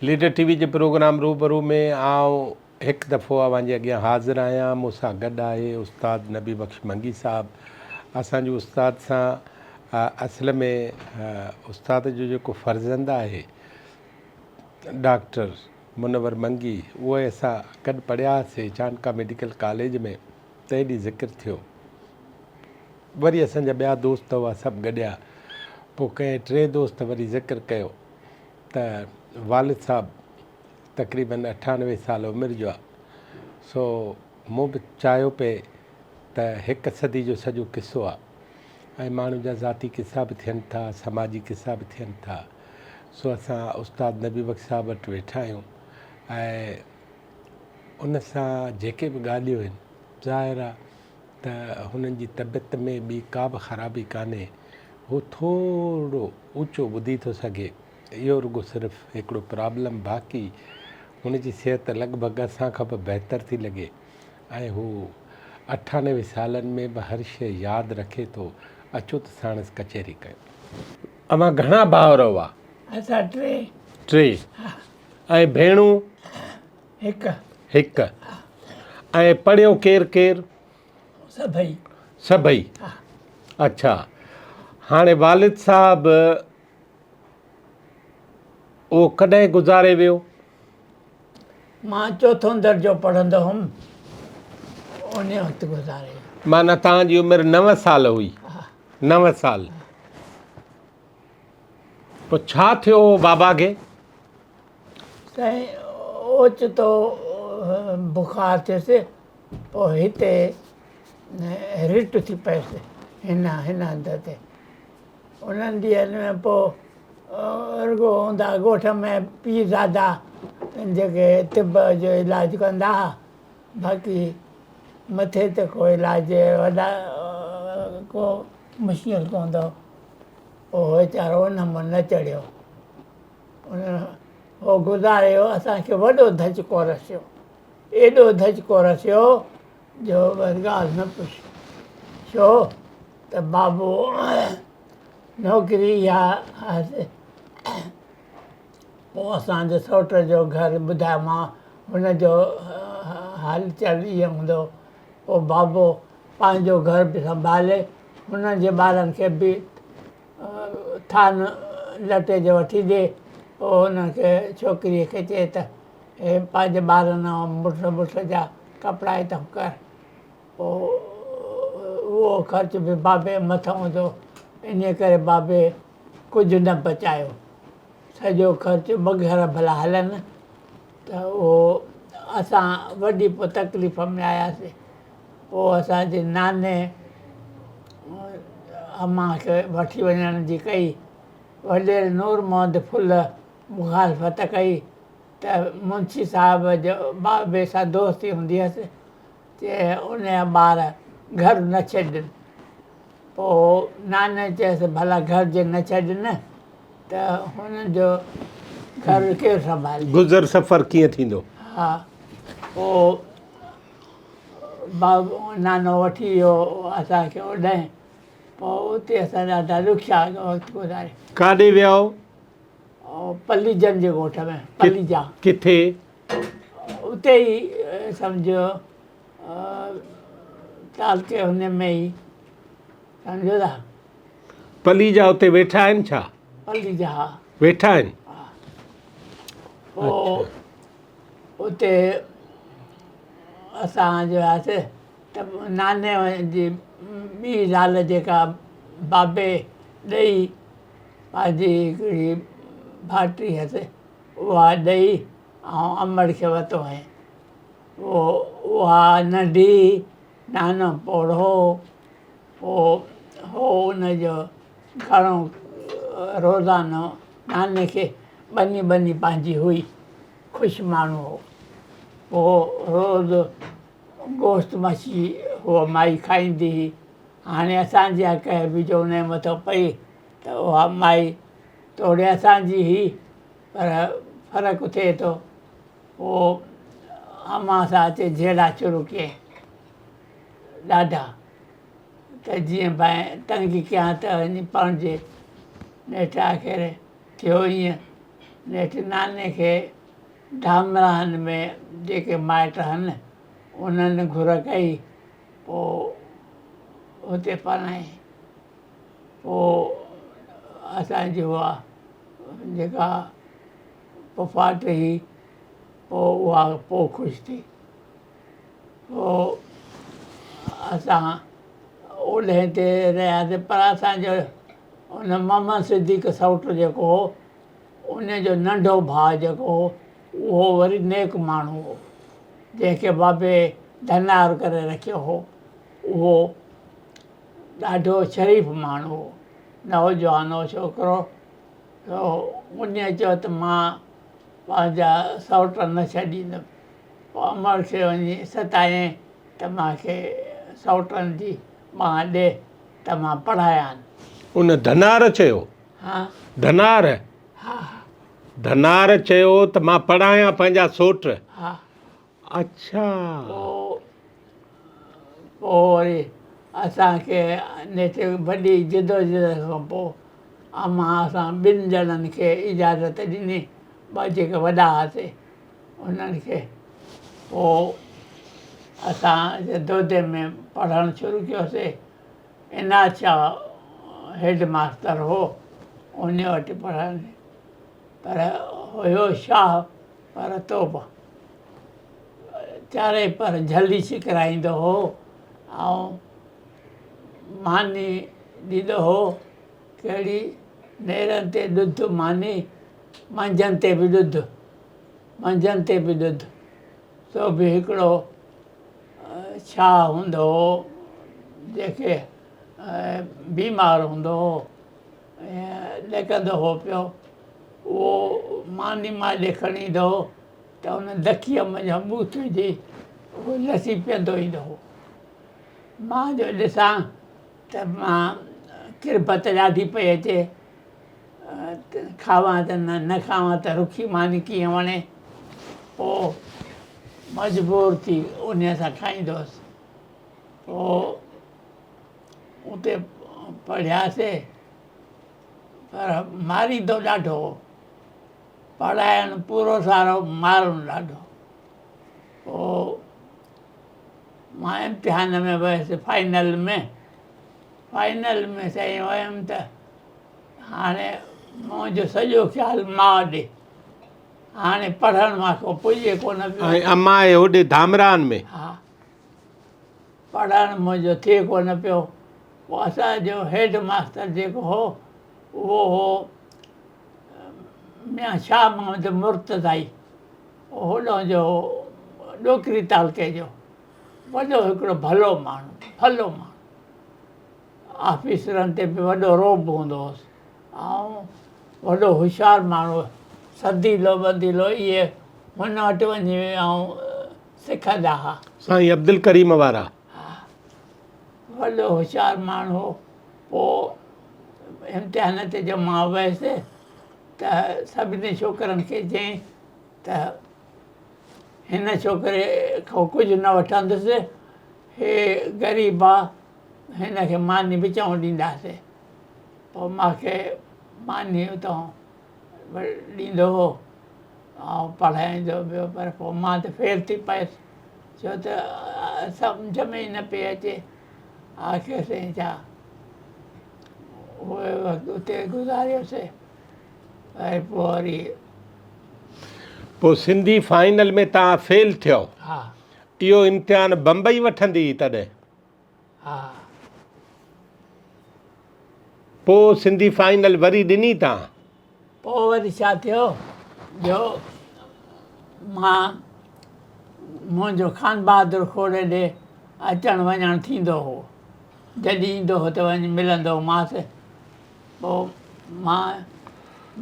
Leader TV जे programme रूबरू में आउं हिकु दफ़ो अव्हांजे अॻियां हाज़िर आहियां। मूंसां गॾु आहे उस्ताद नबी बख़्श मंगी साहब। असांजो उस्ताद सां असल में उस्ताद जो जेको फ़र्ज़ंद आहे डॉक्टर मुनवर मंगी, उहे असां गॾु पढ़ियासीं चाणका मेडिकल कॉलेज में। त हेॾी ज़िक्र थियो, वरी असांजा ॿिया दोस्त हुआ सभु गॾिया। पोइ कंहिं टे दोस्त वरी ज़िक्र कयो त वालिद साहब तक़रीबन 98 साल उमिरि जो आहे। सो मूं बि चाहियो पिए त हिकु सदी जो सॼो किसो आहे ऐं माण्हू जा ज़ाती किसा बि थियनि था, समाजी किसा बि थियनि था। सो असां उस्ताद नबी बख़्श साहब वटि वेठा आहियूं ऐं उन सां जेके बि ॻाल्हियूं आहिनि, ज़ाहिर आहे त हुननि जी तबियत में ॿी का बि ख़राबी कान्हे। हू थोरो ऊचो ॿुधी थो सघे, इहो रुॻो सिर्फ़ु हिकिड़ो प्रॉब्लम, बाक़ी हुनजी सिहत लॻभॻि असां खां बि बहितर थी लॻे ऐं हू 98 सालनि में बि हर शइ यादि रखे थो। अचो त साणसि कचहरी कयो। अमां घणा भाउर हुआ? असां टे। ऐं भेणूं? हिकु। ऐं पढ़ियो केरु केरु? सभई। अच्छा, हाणे वालिद साहब उहो कॾहिं गुज़ारे वियो? मां चोथों दर्जो पढ़ंदो हुउमि, उन वक़्तु गुज़ारे वियो। माना तव्हांजी उमिरि 9 साल हुई? 9 साल। पोइ छा थियो बाबा खे? साईं ओचितो बुखार थियुसि, पोइ हिते रिट थी पियसि हिन हंध ते। उन्हनि ॾींहंनि में पोइ रुॻो हूंदा ॻोठ में पीरज़ादा जेके तिब जो इलाजु कंदा हुआ, बाक़ी मथे ते को इलाजु वॾा को मुश्किल कोन हो। पोइ वीचारो उन मां न चढ़ियो, उहो गुज़ारे वियो। असांखे वॾो धचको रसियो, एॾो धचको रसियो जो वरी ॻाल्हि न पुछ। छो त बाबो नौकिरी इहा हुआसीं। पोइ असांजे सौट जो घरु ॿुधायोमांव, हुनजो हाल चाल ईअं हूंदो। पोइ बाबो पंहिंजो घर बि संभाले, हुननि जे ॿारनि खे बि थान लटे जो वठी ॾिए। पोइ हुनखे छोकिरीअ खे चए त हे पंहिंजे ॿारनि ऐं मुड़ुस जा कपिड़ा हितां कर। पोइ उहो ख़र्च बि बाबे मथां हूंदो, इन करे बाबे कुझु न बचायो। सॼो ख़र्चु ॿ घर भला हलनि त उहो असां वॾी पोइ तकलीफ़ में आयासीं। पोइ असांजे नाने अम्मा खे वठी वञण जी कई। वॾेरे नूर मोहम्मद फुल मुखालफ़त कई त मुंशी साहिब जो बाबे सां दोस्ती हूंदी हुअसि, चए उन जा ॿार घर न छॾनि। पोइ नाने चयसि भला घर जे न छॾनि त हुननि जो घर केरु संभाले? गुज़र सफ़र कीअं थींदो? हा, पोइ बाबो नानो वठी वियो असांखे होॾांहुं। पोइ उते असां ॾाढा ॾुखिया वक़्तु गुज़ारे। काॾे विया हो? पलीजन जे ॻोठ में। पलीजा किथे? उते ई सम्झो तालके हुन में ई, सम्झो था। पलीजा उते वेठा आहिनि छा? पलीजा हा वेठा आहिनि। पोइ उते असां जो हुआसीं त नाने जी ॿी ज़ाल जेका बाबे ॾेई पंहिंजी हिकिड़ी भाइटी हुअसि, उहा ॾेई ऐं अमड़ खे वरितो हुअईं। उहा नंढी, नानो पोढ़ो। पोइ हो उनजो घणो रोज़ानो नाने खे ॿनी ॿनी पंहिंजी हुई, ख़ुशि माण्हू हो। पोइ रोज़ु गोश्त मछी उहा माई खाईंदी हुई। हाणे असांजा कंहिं बि जो उनजे मथां पई त उहा माई तोड़े असांजी हुई, पर फ़र्क़ु थिए थो। पोइ अम्मा सां अचे झेड़ा शुरू कयईं ॾाढा, त जीअं भाई तंगी कयां त वञी पणिजे। नेठि आख़िर थियो ईअं नेठि नाने खे धामरान में जेके माइट आहिनि उन्हनि घुर कई, पोइ हुते पढ़ाई। पोइ असांजी उहा जेका फुफाट हुई, पोइ उहा पोइ ख़ुशि थी। पोइ असां ओॾे ते रहियासीं, पर असांजो उन मोहम्मद सिद्दीक़ सौटु जेको हो, उनजो नंढो भाउ जेको हो उहो वरी नेक माण्हू हो, जंहिंखे बाबे धनार करे रखियो हो। उहो ॾाढो शरीफ़ माण्हू हो, नौजवान हो छोकिरो। तो उन चयो त मां पंहिंजा सौट न छॾींदुमि। पोइ अमर खे वञी सतायईं त मूंखे सौटनि जी मां ॾे त मां पढ़ायानि। उन धनार चयो? हा धनार? हा धनार चयो त मां पढ़ायां पंहिंजा सौट? हा। अच्छा। पोइ वरी असांखे नेठि वॾी जिदोजहद खां पोइ अमां असां ॿिनि ॼणनि खे इजाज़त ॾिनी, ॿ जेके वॾा हुआसीं उन्हनि खे। पोइ असां दोधे में पढ़णु शुरू कयोसीं। इनाज शाह हेड मास्टर हो, उन वटि पढ़ण। पर हुयो शाह पर तोबा, चारई पर झली छिकराईंदो हो ऐं मानी ॾींदो हो। कहिड़ी नेरनि ते ॾुध मानी, मंझंदि ते बि ॾुध, मंझंदि ते बि ॾुध। सो बि हिकिड़ो शाह हूंदो हो जेके बीमार हूंदो हो, लिकंदो हो पियो, उहो मानी माॾे खणी ईंदो हो त उन दखीअ में बूथ विझी उहो लसी पीअंदो ईंदो हो। मां जो ॾिसां त मां किरबत ॾाढी पई अचे, खावां त न खावां त रुखी मानी कीअं वणे। पोइ मजबूर थी उन सां खाईंदो हुअसि। पोइ उते पढ़ियासीं, पर मारींदो ॾाढो हो, पढ़ाइणु पूरो सारो, मारणु ॾाढो। पोइ मां इम्तिहान में वियसि, फाइनल में साईं वियमि त हाणे मुंहिंजो सॼो ख़्यालु माउ ॾे। हाणे पढ़णु मूंखे पुॼे कोन पियो। ऐं अम्मा आहे होॾे धामरान में? हा, पढ़णु मुंहिंजो थिए कोन पियो। पोइ असांजो हेड मास्टर जेको हो उहो हो मियां शाह मोहम्मद मुर्तज़ाई, होॾो जो ॾोकरी तालके जो वॾो हिकिड़ो भलो माण्हू, ऑफिसरनि ते बि वॾो रोब हूंदो हुअसि ऐं वॾो होशियारु माण्हू, सदीलो बदीलो इहे हुन वटि वञी ऐं सिखंदा हुआ। साईं अब्दुल करीम वारा? हा, वॾो होशियारु माण्हू हो। पोइ इम्तिहान ते जो मां वियसि त सभिनी छोकिरनि खे चई त हिन छोकिरे खां कुझु न वठंदुसि, हे ग़रीब आहे, हिनखे मानी विचऊं ॾींदासीं। पोइ मूंखे मानी उतां ॾींदो हो ऐं पढ़ाईंदो ॿियो। पर पोइ मां त फेल थी पियसि, छो त सम्झ में ई न पई अचे। आख़िर साईं छा उहे वक़्तु उते गुज़ारियोसीं। ऐं पोइ वरी पोइ सिंधी फाइनल में तव्हां फेल थियो? हा। इहो इम्तिहान बम्बई वठंदी हुई तॾहिं? हा। पोइ सिंधी फाइनल वरी ॾिनी तव्हां? पोइ वरी छा थियो जो मां मुंहिंजो खान बहादुर खोड़े ॾे अचणु वञणु थींदो हो, जॾहिं ईंदो हो त वञी मिलंदो हुमांसि। पोइ मां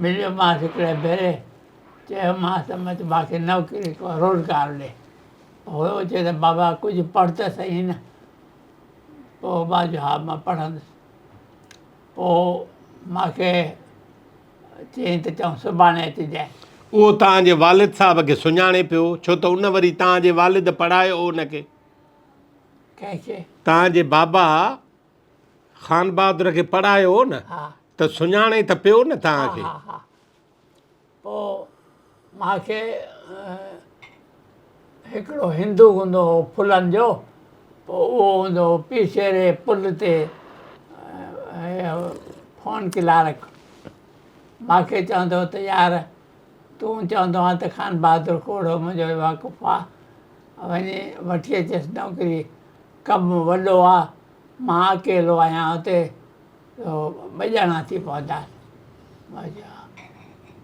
मिलियोमांसि हिकिड़े भेरे, चयोमांसि त मूंखे नौकिरी रोज़गार ॾे। हुयो चए त बाबा कुझु पढ़ त सही न। पोइ मां चयो हा मां पढ़ंदुसि। पोइ मूंखे चयईं त चऊं सुभाणे अचिजांइ। उहो तव्हांजे वालिद साहब खे सुञाणे पियो, छो त उन वरी तव्हांजे वालिद पढ़ायो उनखे? कंहिंखे? तव्हांजे बाबा खान बहादुर खे पढ़ायो हो न? हा। त सुञाणे त पियो न हा तव्हांखे? हा हा। पोइ मूंखे हिकिड़ो हिंदू हूंदो हो फुलनि जो, पोइ उहो हूंदो हो पीछे पुल ते फ़ोन क्लार्क। मूंखे चवंदो त यार तूं चवंदो आहे त खान बहादुर खोड़ो मुंहिंजो वाक़ुफ़ु आहे, वञी वठी अचेसि नौकिरी, कमु वॾो आहे, मां अकेलो आहियां हुते, ॿ ॼणा थी पवंदासीं।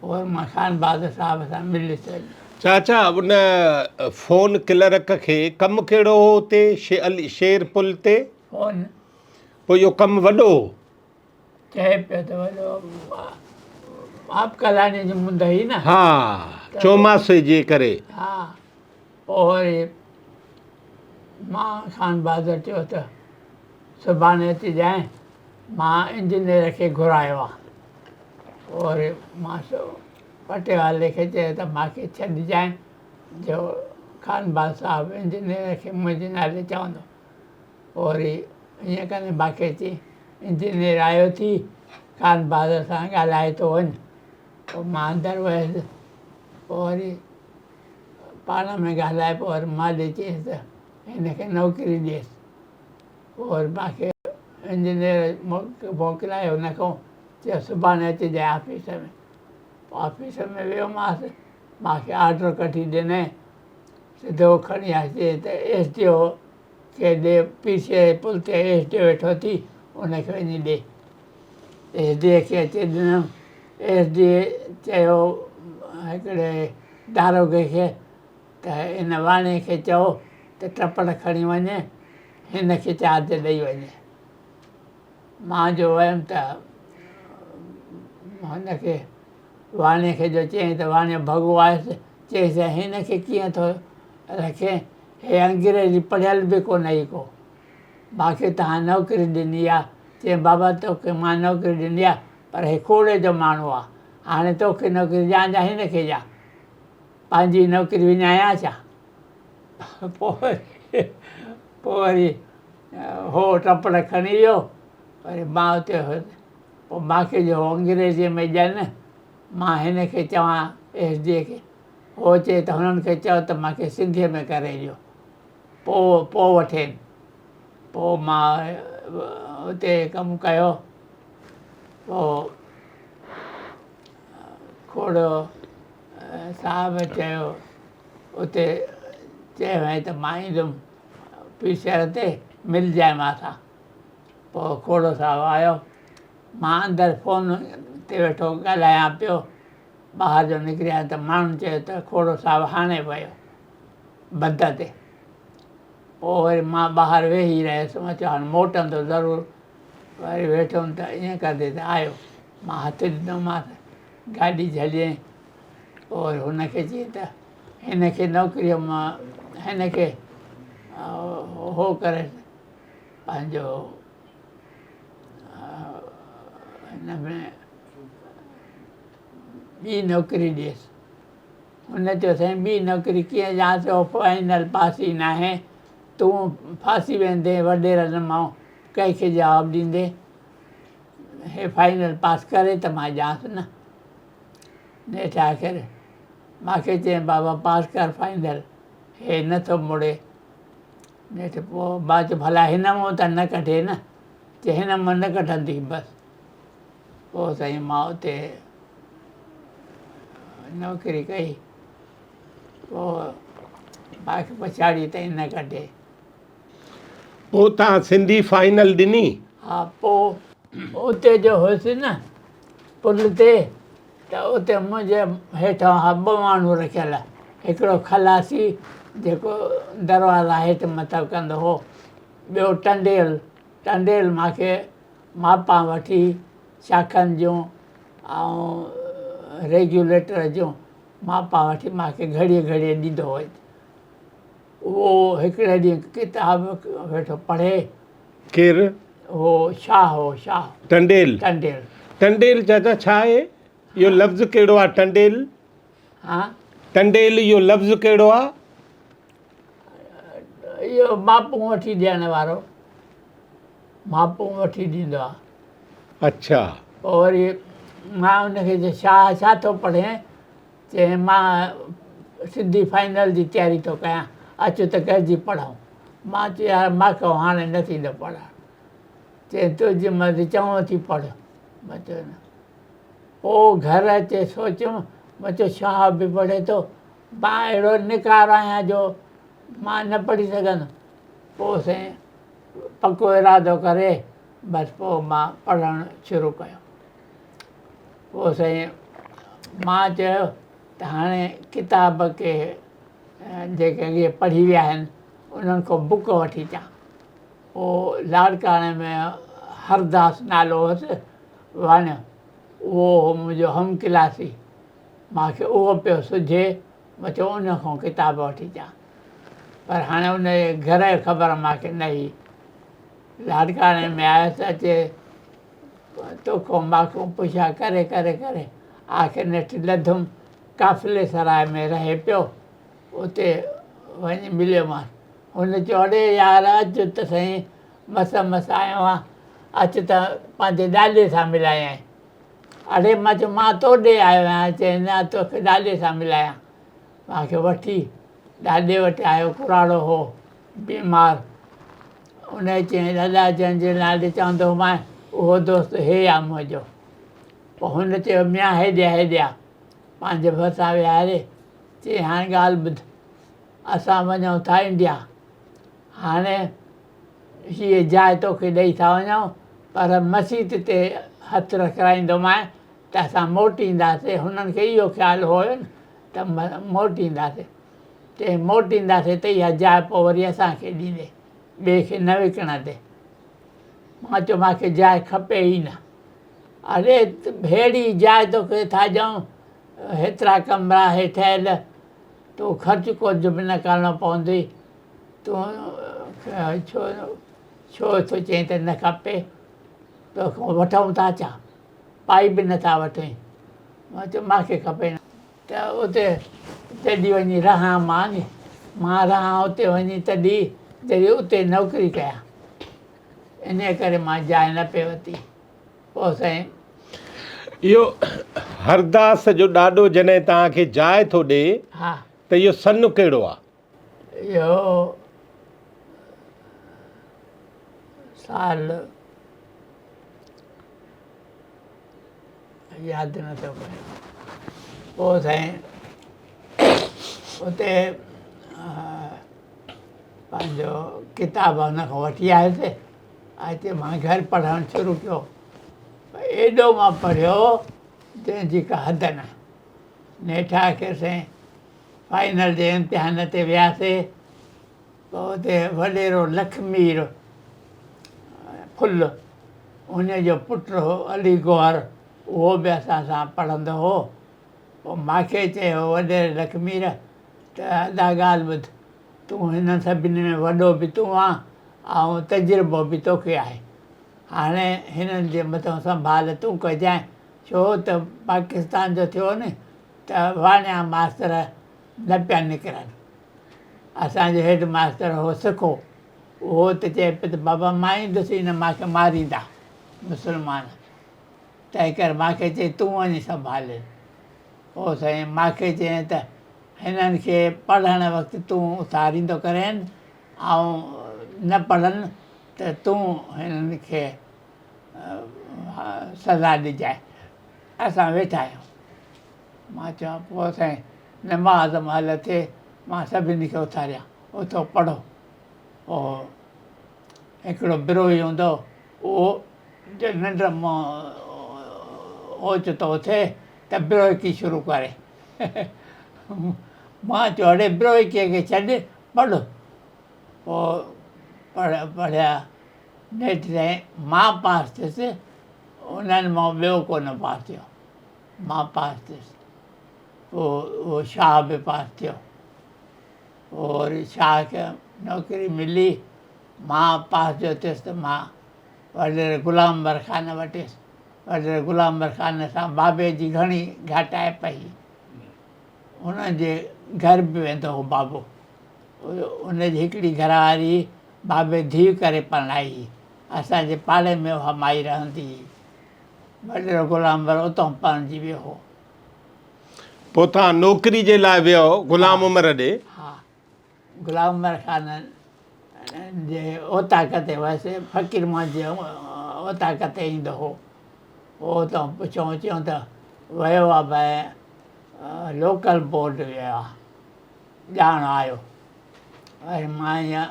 पोइ मां खान बहादुर साहिब सां मिलियुसि। चाचा उन फ़ोन क्लर्क खे कमु कहिड़ो हो हुते शेर पुल ते? फ़ोन पोइ इहो कमु वॾो हो? चए पियो त वॾो आप कलानी जी मुंद हुई न। हा, चौमासे जे करे। हा, पोइ वरी मां खान बहादुर चयो त सुभाणे अची जांइ, मां इंजीनियर खे घुरायो आहे। पोइ वरी मां पटे वाले खे चयो त मूंखे छॾिजांइ, जो खान बहादुर साहिबु इंजीनियर खे मुंहिंजे नाले चवंदो। पोइ वरी ईअं कंदे मूंखे अची इंजीनियर आयो थी, खान बहादुर सां ॻाल्हाए थो वञु। पोइ मां अंदरि वियुसि, पोइ वरी पाण में ॻाल्हाए, पोइ वरी मां ॾे चयसि त हिनखे नौकिरी ॾियसि। पोइ वरी मूंखे इंजीनियर मोकिलायो हुन खां, चयो सुभाणे अचिजांइ ऑफिस में। ऑफिस में वियोमांसि, मूंखे ऑर्डर कढी ॾिनई, सिधो खणी अची त एसडीओ खे ॾे, पीछे पुल ते एसडीओ वेठो थी, उनखे वञी ॾे। एसडीओ खे अची ॾिनमि, एसडीओ चयो हिकिड़े दारोगे खे त इन वाणे खे चओ त टपड़ खणी वञे, हिनखे चार्ज ॾेई वञे। मां जो वियुमि त हुनखे वाणे खे जो चयईं त वाणे भॻो आयुसि, चयईसि हिनखे कीअं थो रखे, हे अंग्रेजी पढ़ियल बि कोन ई को, मूंखे तव्हां नौकिरी ॾिनी आहे। चयईं बाबा तोखे मां नौकिरी ॾिनी आहे, पर हे खोड़े जो माण्हू आहे, हाणे तोखे नौकिरी ॾियां या हिनखे ॾियां, पंहिंजी नौकिरी विञायां छा? पोइ वरी हो टपड़ खणी वियो, वरी मां हुते हुयुसि। पोइ मूंखे जो अंग्रेजीअ में ॾियनि, मां हिनखे चवां एसडीए खे, हो चए त हुननि खे चओ त मूंखे सिंधीअ में करे ॾियो, पोइ वठेनि। पोइ मां हुते कमु कयो। पोइ खोड़ो साहिबु चयो, उते चयो वई त मां ईंदुमि पीसीआर ते, मिलिजांइ मां सां। पोइ खोड़ो साहिबु आयो, मां अंदरि फ़ोन ते वेठो ॻाल्हायां पियो, ॿाहिरि जो निकिरी आहियां त माण्हुनि चयो त खोड़ो साहिबु हाणे वियो बंध ते। पोइ वरी मां ॿाहिरि वेही रहियुसि, मां चयो हाणे मोटंदो ज़रूरु। वरी वेठुमि त ईअं कंदे त आयो, मां हथु ॾिनोमांसि, गाॾी झलियईं। पोइ वरी हुनखे चयईं त हिनखे नौकिरीअ मां हिनखे हो करे पंहिंजो हिन में ॿी नौकिरी ॾियसि। हुन चयो साईं ॿी नौकिरी कीअं ॾियांसि, हो फाइनल पास ई न आहे, तूं फासी वेंदे वॾेरनि मां कंहिंखे जवाबु ॾींदे, हे फाइनल पास करे त मां ॾियांसि न। नेठि आख़िर मूंखे चयईं बाबा पास कर फाइनल, हे नथो मुड़े। नेठि पोइ मां चयो भला हिन मां त न कढे न, चए हिन मां न कढंदी बसि। पोइ साईं मां हुते नौकिरी कई, पोइ मूंखे पछाड़ी ताईं न कढे। पोइ तव्हां सिंधी फाइनल ॾिनी? हा, पोइ उते जो हुयुसि न पुल ते, त उते मुंहिंजे हेठां ॿ माण्हू रखियल, हिकिड़ो खलासी जेको दरवाज़ा हेठि मथां कंदो हो, ॿियो टंडेल मूंखे मापां वठी शाखनि जूं ऐं रेगुलेटर जूं मापां वठी मूंखे घड़ीअ घड़ीअ ॾींदो हो। उहो हिकिड़े ॾींहुं किताब वेठो पढ़े। केरु? हो शाह टंडेल चाचा छा आहे? इहो लफ़्ज़ कहिड़ो आहे टंडेल? हा, टंडेल इहो लफ़्ज़ कहिड़ो आहे? इहो मापूं वठी ॾियण वारो, मापूं वठी ॾींदो आहे। अच्छा। पोइ वरी मां हुनखे छा थो पढ़े, चई मां सिधी फाइनल जी तयारी थो कयां, अचु त गॾिजी पढ़ूं। मां चयो यार मूंखे हाणे न थींदो पढ़णु। चई तुंहिंजी मर्ज़ी, चऊं थी पढ़। मां चयो न। पोइ घर अचे सोचियुमि, मां चयो छा बि पढ़े थो, मां अहिड़ो निकार आहियां जो मां न पढ़ी सघंदुमि। पोइ साईं पको इरादो करे बसि पोइ मां पढ़णु शुरू कयो। पोइ साईं मां चयो त हाणे किताब खे जेके इहे पढ़ी विया आहिनि उन्हनि खां बुक वठी अचां। पोइ लाड़काणे में हरदास नालो हुअसि, वणियो। उहो हो मुंहिंजो हम क्लासी, मूंखे उहो पियो सुझे। मां चयो उन खां किताब वठी अचां, पर हाणे उन घर जी ख़बर मूंखे न हुई। लाड़काणे में आयसि, अचे तोखां माखो पुछा करे करे करे आख़िर नेठि लधुमि। काफ़िले सराय में रहे पियो, उते वञी मिलियोमांसि। हुन चयो अड़े यार अचु त साईं, मस मस आयो आहे, अचु त पंहिंजे ॾाॾे सां मिलायई। अड़े मां चयो मां तोॾे आयो आहियां। चई न तोखे ॾाॾे सां मिलायां। मूंखे वठी ॾाॾे वटि आयो, कुराड़ो हो बीमार। उन चयईं दादा जंहिंजे नाले चवंदो मां उहो दोस्त हे आहे मुंहिंजो। पोइ हुन चयो मिया हेॾे हेॾे पंहिंजे भरिसां विहारे। चई हाणे ॻाल्हि ॿुध, असां वञूं था इंडिया। हाणे हीअ जाइ तोखे ॾेई था वञूं, पर मसीत ते हथु रखाईंदोमांइ त असां मोटींदासीं। हुननि खे इहो ख़्यालु हुयो न त मोटींदासीं। चई मोटींदासीं त इहा जाइ पोइ वरी असांखे ॾींदे, ॿिए खे न विकिणंदे। मां चयो मूंखे जाइ खपे ई न। अड़े अहिड़ी जाइ तोखे था ॾियूं, हेतिरा कमरा हे ठहियल, तूं ख़र्चु कुझु बि न करिणो पवंदई। तूं छो थो चई त न खपे, तोखां वठूं था छा, पाई बि नथा वठूं। मां चयो मूंखे खपे न। त उते जॾहिं वञी रहां मां रहां उते वञी तॾहिं जॾहिं उते नौकिरी कयां, इन करे मां जाइ न पे वरिती। पोइ साईं इहो हरदास जो ॾाॾो जॾहिं तव्हांखे जाइ थो ॾे, हा, त इहो सन कहिड़ो आहे? इहो साल यादि नथो पए। पोइ साईं उते पंहिंजो किताब हुन खां वठी आयुसि। हिते मां घर पढ़णु शुरू कयो। एॾो मां पढ़ियो जंहिंजी का हद न। नेठि आख़िर साईं फाइनल जे इम्तिहान ते वियासीं। पोइ उते वॾेरो लखमीर फुल, उन जो पुटु हो अली गौहर, उहो बि असां सां पढ़ंदो हो। पोइ मूंखे चयो वॾे लखमीर त अदा ॻाल्हि ॿुध, तूं हिन सभिनी में वॾो बि तूं आहीं ऐं तजुर्बो बि तोखे आहे। हाणे हिननि जे मथां संभाल तूं कजांइ, छो त पाकिस्तान जो थियो न त वाणिया मास्तर न पिया निकिरनि। असांजो हेड मास्तर हो सिखो, उहो त चए पियो त बाबा मां ईंदुसि न मूंखे मारींदा मुस्लमान। तंहिं करे मूंखे चई तूं वञी संभाले। पोइ साईं मूंखे चयईं त हिननि खे पढ़णु वक़्तु तूं उथारींदो करेनि ऐं न पढ़नि त तूं हिननि खे सज़ा ॾिजांइ। असां वेठा आहियूं। मां चवां पोइ साईं नमाज़ महिल थिए मां सभिनी खे उथारिया, उथो पढ़ो। पोइ हिकिड़ो बिरोही हूंदो, उहो निंड मां ओचितो थिए त बिरोहिकी शुरू करे। मां चयो अड़े बिरोहिकीअ खे छॾ, पढ़। पोइ पढ़िया। नेठि साईं मां पास थियुसि, उन्हनि मां ॿियो कोन पास थियो। मां पास थियुसि। पोइ उहो शाह बि पास थियो। पोइ वरी शाह खे नौकिरी मिली। मां पास जो थियुसि त मां वॾेरे ग़ुलाम बर ख़ान वटि वियुसि। वॾेरे ग़ुलाम बर ख़ान सां बाबे जी घणी घाटाए पई। हुनजे घर बि वेंदो हो बाबो। उनजी हिकिड़ी घरवारी बाबे धीउ करे परणाई हुई। असांजे पाड़े में उहा माई रहंदी हुई। वॾेरो ग़ुलाम बर उतां पणिजी वियो हो। पोइ तव्हां नौकिरी जे लाइ वियो ग़ुलाम उमर ॾे। हा, ग़ुलाम उमर ख़ान जे ओताक ते वयसि, फ़क़ीर मुंहिंजे ओताक ते ईंदो हो। पोइ त पुछूं चयूं त वियो आहे भई लोकल बोर्ड वियो आहे, ॼाण आयो। वरी मां ईअं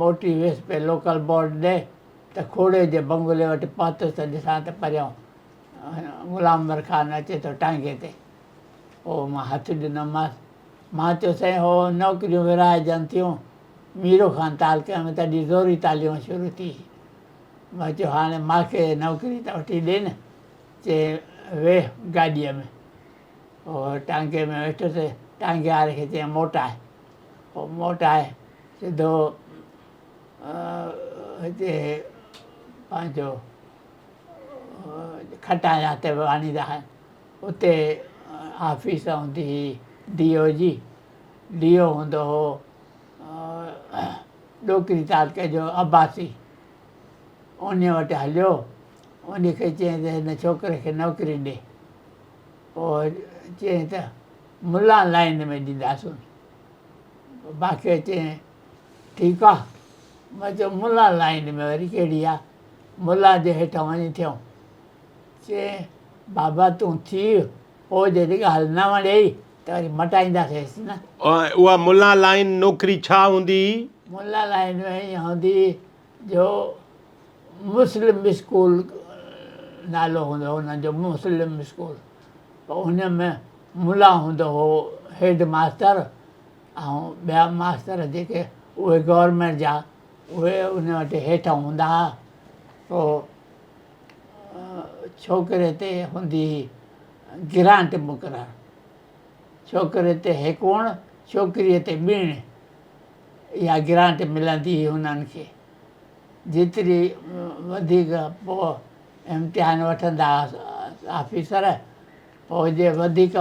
मोटी वियुसि पे लोकल बोर्ड ॾे त खोड़े जे बंगले वटि पहुतुसि त ॾिसां त परियां ग़ुलाम उमर ख़ान अचे थो टांगे ते। पोइ मां हथु ॾिनोमांसि, मां चयो साईं हो नौकिरियूं विराइजनि थियूं मीरो ख़ान तालके में, तॾहिं ज़ोरी तालियूं शुरू थी। मां चयो हाणे मूंखे नौकिरी त वठी ॾे न, चए वेह गाॾीअ में। पोइ टांगे में वेठुसि, टांगे वारे खे चई मोटाए। पोइ मोटाए सिधो हिते पंहिंजो खटाइण ते आणींदा हुआ। उते ऑफिस हूंदी हुई DO जी, DO हूंदो हो ॾोकरी तालके जो अब्बासी। उन वटि हलियो, उन खे चयईं त हिन छोकिरे खे नौकिरी ॾे। पोइ चयईं त मुला लाइन में ॾींदासूं। मूंखे चयईं ठीकु आहे। मां चयो मुला लाइन में वरी कहिड़ी आहे, मुला जे हेठां वञी थियूं। चयईं बाबा तूं थी पोइ जॾहिं ॻाल्हि न वणेई त वरी मटाईंदासीं न। उहा मुला लाइन नौकिरी छा हूंदी? मुला लाइन में ईअं हूंदी जो मुस्लिम स्कूल नालो हूंदो हो हुनजो, मुस्लिम स्कूल। पोइ हुन में मुला हूंदो हो हेड मास्टर, ऐं ॿिया मास्तर जेके उहे गवर्नमेंट जा, उहे उन वटि हेठां हूंदा हुआ। पोइ छोकिरे ते हूंदी हुई ग्रांट मुक़ररु, छोकिरे ते हिकु छोकिरीअ ते ॿीण, इहा ग्रांट मिलंदी हुई हुननि खे। जेतिरी वधीक पोइ इम्तिहान वठंदा हुआ ऑफिसर, पोइ जे वधीक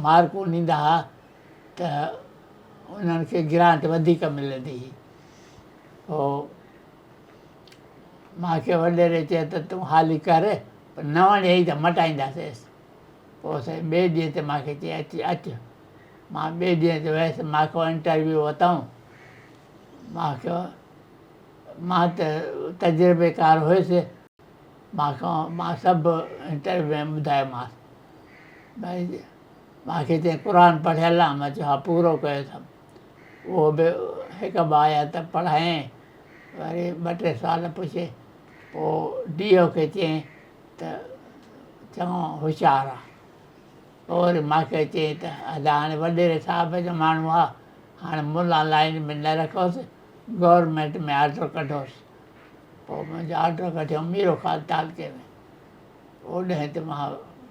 मार्कूं ॾींदा हुआ त उन्हनि खे ग्रांट वधीक मिलंदी हुई। पोइ मूंखे वॾेरे चयो त तूं हाली कर, न वणेई त मटाईंदासीं। पोइ साईं ॿिए ॾींहं ते मूंखे चई अचु। मां ॿिए ॾींहं ते वियुसि, मूंखां इंटरव्यू वरितऊं। मां त तजुर्बेकार हुयुसि, मां सभु इंटरव्यू में ॿुधायोमांसि। भई मूंखे चई क़ुर पढ़ियल आहे, मां चयो हा पूरो कयो अथमि। उहो बि हिकु ॿ आयत पढ़ायईं। वरी 2-3 साल पुछे, पोइ DO खे चयईं त चङो होशियारु आहे। पोइ वरी मूंखे चयईं त हाणे वॾेरे साहिब जो माण्हू आहे, हाणे मुला लाइन में न रखोसि, गवर्नमेंट में ऑर्डर कढोसि। पोइ मुंहिंजो ऑर्डर कढियो मीरो ख़ान तालके में। ओॾे ते मां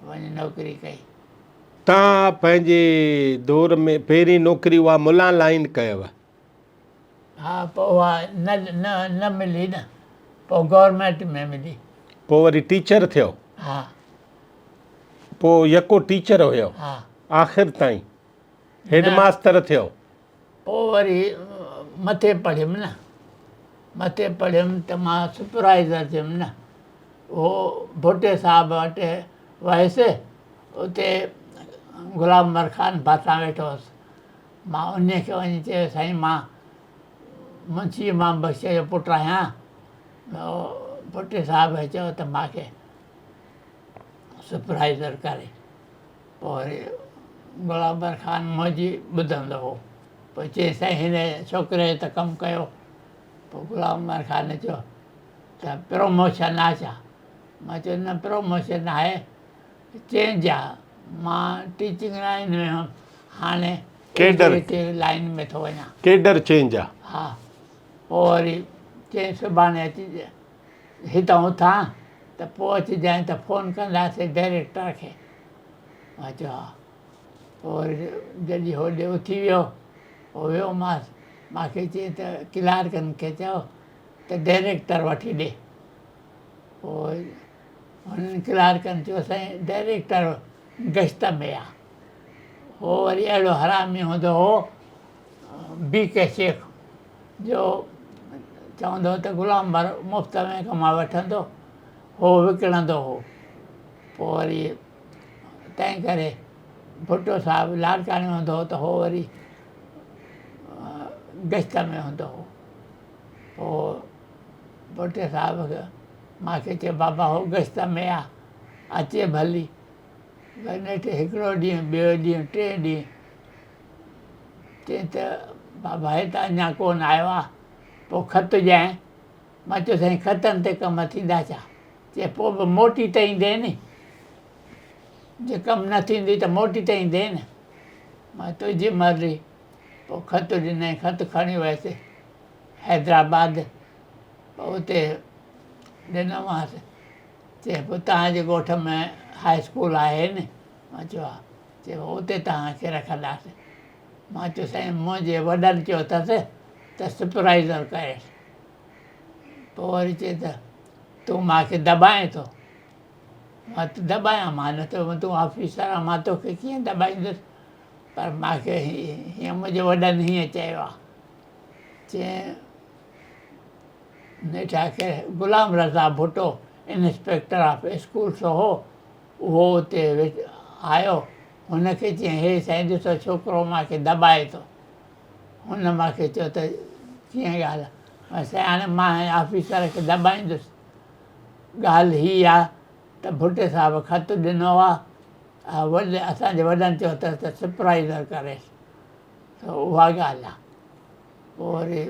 वञी नौकिरी कई। तव्हां पंहिंजे दौर में पहिरीं नौकिरी उहा मुला लाइन कयव? हा, पोइ उहा न मिली न, पोइ गवर्नमेंट में मिली। पोइ वरी टीचर थियो? हा। पोइ यको टीचर हुयो? हा। आख़िर ताईं हेड मास्तर थियो? पोइ वरी मथे पढ़ियुमि न, मथे पढ़ियुमि त मां सुपरवाइज़र थियुमि न। उहो भुटे साहिब वटि वयुसि, उते ग़ुलाम उमर ख़ान भरिसां वेठो हुउसि। मां उन खे वञी चयो साईं मां मुंशी इमाम बख़्श जो पुटु आहियां। भुटे साहिब चयो त मूंखे सुपरवाइज़र करे। पोइ वरी ग़ुलाम उमर ख़ान मुंहिंजी ॿुधंदो हो। पोइ चई साईं हिन छोकिरे त कमु कयो। पोइ ग़ुलाम उमर ख़ान चयो त प्रमोशन आहे छा? मां चयो न प्रमोशन आहे, चेंज आहे। मां टीचिंग लाइन में हुअमि, हाणे केडर लाइन में थो वञा। केडर चेंज आहे? हा। पोइ वरी चई सुभाणे अचिजांइ, हितां उथां त पोइ अचिजांइ त फ़ोन कंदासीं डायरेक्टर खे। मां चयो हा। पोइ वरी जॾहिं होॾे उथी वियो, पोइ वियोमांसि। मूंखे चई त क्लार्कनि खे चयो त डायरेक्टर वठी ॾे। पोइ हुननि क्लार्कनि चयो साईं डायरेक्टर गश्त में आहे। हो वरी अहिड़ो हरामी हूंदो हो BK शेख, जो चवंदो त ग़ुलाम उमर मुफ़्त में कमा वठंदो हो, विकिणंदो हो। पोइ वरी तंहिं करे भुट्टो साहिबु लाड़काणे में हूंदो हो त हो वरी गश्त में हूंदो हो। पोइ भुट्टे साहिब खे मूंखे चयो बाबा हो गश्त में आहे, अचे भली। वरी नेठि हिकिड़ो ॾींहुं, ॿियो ॾींहुं, टे ॾींहं, चई त बाबा हे त अञा कोन आयो आहे, पोइ ख़त ॾियां। मां चयो साईं ख़तनि ते कम थींदा छा? चए पोइ बि मोटी त ईंदे नी, जे कमु न थींदी त मोटी त ईंदे न। मां तुंहिंजी मर्ज़ी। पोइ ख़त ॾिनई, ख़त खणी वियसि हैदराबाद। पोइ उते ॾिनोमांसि। चए पोइ तव्हांजे ॻोठ में हाई स्कूल आहे न? मां चयो हा। चए उते तव्हांखे रखंदासीं। मां चयो साईं मुंहिंजे वॾनि चयो अथसि त सुपरवाइज़र करेसि। पोइ वरी चए त तूं मूंखे दॿाए थो। मां त दॿायां, मां न त तूं ऑफिसर आहे, मां तोखे कीअं दॿाईंदुसि? पर मूंखे हीअं मुंहिंजे वॾनि हीअं चयो आहे। चए नेठि आख़िर गुलाम रज़ा भुट्टो इंस्पेक्टर ऑफ स्कूल्स हो, उहो उते आयो। हुनखे चयईं हे साईं ॾिसो छोकिरो मूंखे दॿाए थो। हुन मूंखे चयो त कीअं ॻाल्हि आहे? मां साईं हाणे मां ऑफिसर खे दॿाईंदुसि? ॻाल्हि हीअ आहे त भुट्टे साहिबु ख़त ॾिनो आहे, असांजे वॾनि चयो अथसि त सुपरवाइज़र करेसि, त उहा ॻाल्हि आहे। पोइ वरी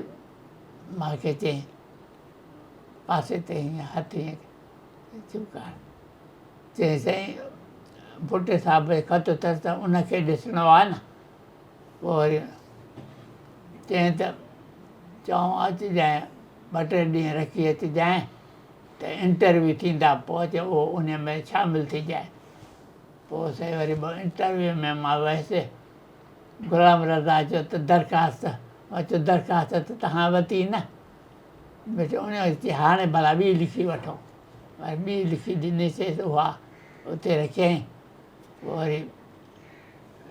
मूंखे चयईं पासे ते हीअं हथु हीअं चुकाए। चयईं साईं भुट्टे साहिब जो ख़त अथसि त उनखे ॾिसणो आहे न। पोइ वरी चयईं त चऊं अचिजांइ, ॿ टे ॾींहं रखी अचिजांइ त इंटरव्यू थींदा, पोइ अचे उहो उन में शामिलु थी जाए। पोइ साईं वरी इंटरव्यू में मां वियुसि। गुलाम रज़ा चयो त दरख़्वास्त, मां चयो दरख़्वास्त त तव्हां वरिती न? बेटे उन चई हाणे भला ॿी लिखी वठो। वरी ॿी लिखी ॾिनीसीं, उहा उते रखियईं। पोइ वरी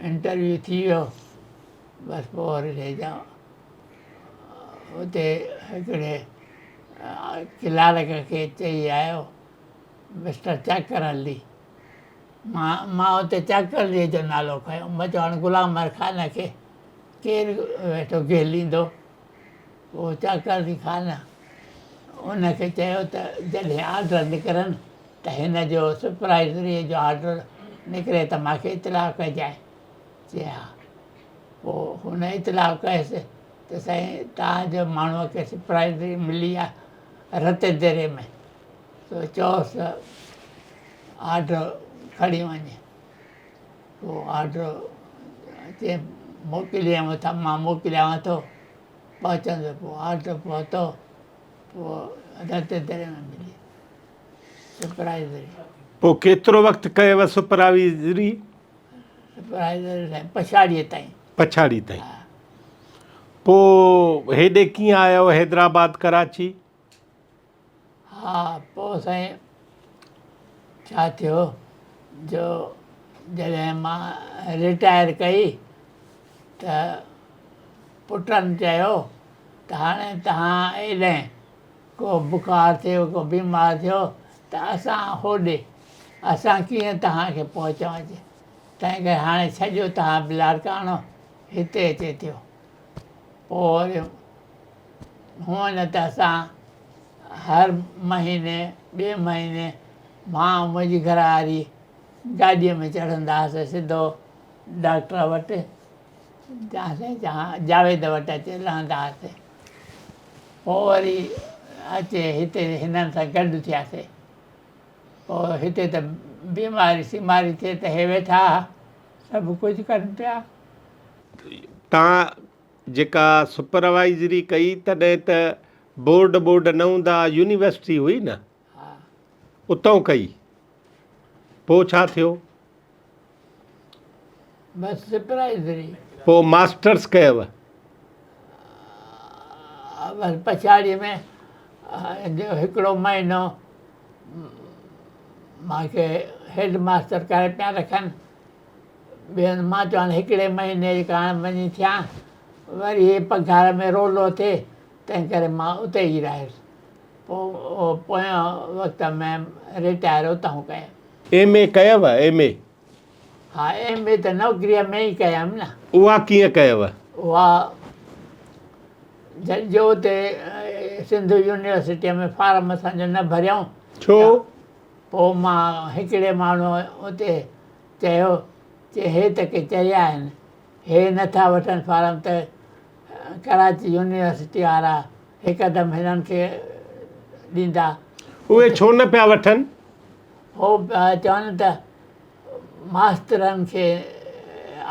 इंटरव्यू थी वियो। बसि पोइ वरी रहिजा उते हिकिड़े क्लार्क खे चई आयो मिस्टर चाकरअली। मां उते चाकरअलीअ जो नालो खयो। मां चयो हाणे गुलाम खान खे केरु वेठो घेलींदो? पोइ चाकरअली खान उनखे चयो त जॾहिं आर्डर निकिरनि त हिन जो सुपरवाइज़रीअ जो आर्डर निकिरे त मूंखे इतलाउ कजांइ। चए हा। पोइ हुन इतलाउ कयसि त साईं तव्हांजो माण्हूअ खे सुपरवाइज़री मिली आहे रते दरे में, त चयोसि आर्डर खणी वञे। पोइ आर्डर चए मोकिलियांव था, मां मोकिलियांव थो, पहुचंदो। पोइ आर्डर पहुतो। पोइ रते दरे में मिली सुपरवाइज़री। पोइ केतिरो वक़्तु कयव सुपरवाइज़री? सुपरवाइज़र पछाड़ीअ ताईं। पछाड़ी ताईं। पोइ हेॾे कीअं आयो हैदराबाद कराची? हा पोइ साईं छा थियो जो जॾहिं मां रिटायर कई त पुटनि चयो त हाणे तव्हां एॾे को बुखार थियो, को बीमार थियो त असां होॾे, असां कीअं तव्हांखे पहुचूं अचे? तंहिं करे हाणे छॾियो तव्हां बि लाड़काणो, हिते अचे थियो। पोइ वरी हूअं न त असां हर महीने ॿिए महीने मां ऐं मुंहिंजी घरवारी गाॾीअ में चढ़ंदा हुआसीं सिधो डॉक्टर वटि, जहाँ जावेद वटि अची लहंदा हुआसीं। पोइ वरी अचे हिते हिननि सां गॾु थियासीं। पोइ हिते त बीमारी सीमारी थिए त हे वेठा सभु कुझु कनि पिया। तव्हां जेका सुपरवाइज़री कई तॾहिं त बोर्ड न हूंदा, यूनिवर्सिटी हुई न? हा उतां कई। पोइ छा थियो? बसि सुपरवाइज़री। पोइ मास्टर्स कयव? बसि पछाड़ीअ में जो हिकिड़ो महीनो मूंखे हेड मास्टर करे पिया रखनि। ॿियनि मां चयो हाणे हिकिड़े महीने जे कारण वञी थियां, वरी हे पघार में रोलो थिए, तंहिं करे मां उते ई रहियुसि। पोइ पोयां वक़्त में रिटायर उतां कयो। एम ए कयव? M A? हा MA त नौकिरीअ में ई कयमि न। उहा कीअं कयव? उहा जो हुते सिंधु यूनिवर्सिटीअ में फारम असांजो न भरियऊं। छो? पोइ मां हिकिड़े माण्हू हुते चयो चए हे त के चरिया आहिनि, हे नथा वठनि फारम त कराची यूनिवर्सिटी वारा हिकदमि हिननि खे ॾींदा। उहे छो न पिया वठनि? हो चवनि त मास्तरनि खे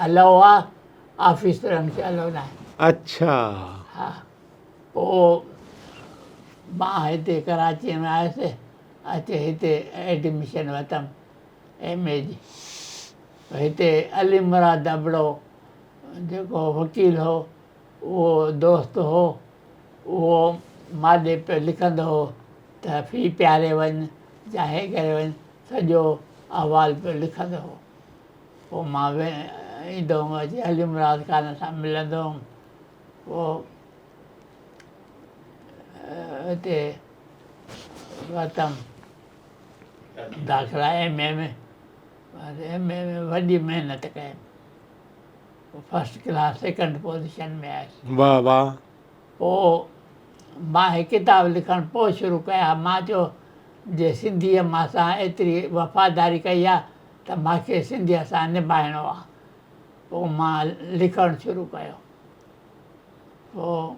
अलाउ आहे, ऑफिसरनि खे अलाउ न आहे। अच्छा। हा, पोइ मां हिते कराचीअ में आयुसि, अचे हिते एडमिशन वरितमि MA जी। हिते अली मुराद दबड़ो जेको वकील हो, उहो दोस्त हो, उहो माॾे पियो लिखंदो हो त फी पियारे वञु या हे करे वञु, सॼो अहवालु पियो लिखंदो हो। पोइ मां ईंदो हुउमि, अची अली मुराद ख़ान सां मिलंदो हुउमि। पोइ हिते वरितमि दाख़िला MA में। MA में वॾी महिनत कयमि, फस्ट क्लास 2nd पोज़ीशन में आयुसि। वाह वाह। पोइ मां हे किताब लिखणु पोइ शुरू कया। मां चयो जे सिंधीअ मां सां एतिरी वफ़ादारी कई आहे त मूंखे सिंधीअ सां निभाइणो आहे। पोइ मां लिखणु शुरू कयो, पोइ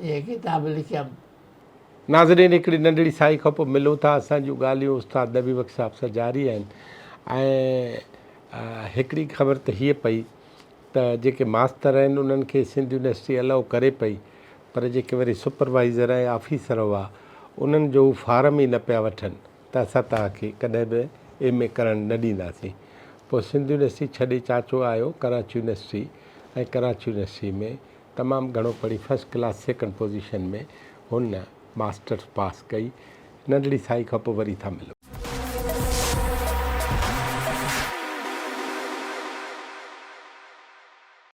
इहे किताब लिखियमि। नाज़रीन, हिकिड़ी नंढड़ी साई खां पोइ मिलूं था। असांजूं ॻाल्हियूं उस्ताद नबी बख़्श साहिब सां जारी आहिनि। ऐं हिकिड़ी ख़बर त हीअ पई त जेके मास्तर आहिनि उन्हनि खे सिंध यूनिवर्सिटी अलाउ करे पई, पर जेके वरी सुपरवाइज़र ऐं ऑफिसर हुआ उन्हनि जो फारम ई न पिया वठनि त असां तव्हांखे कॾहिं बि MA करणु न ॾींदासीं। पोइ सिंध यूनिवर्सिटी छॾे चाचो आयो कराची यूनिवर्सिटी, ऐं कराची यूनिवर्सिटी में तमामु घणो पढ़ी फस्ट क्लास 2nd पोज़ीशन में हुन मास्टर्स पास कई। नंढड़ी साई खां पोइ वरी था मिलूं।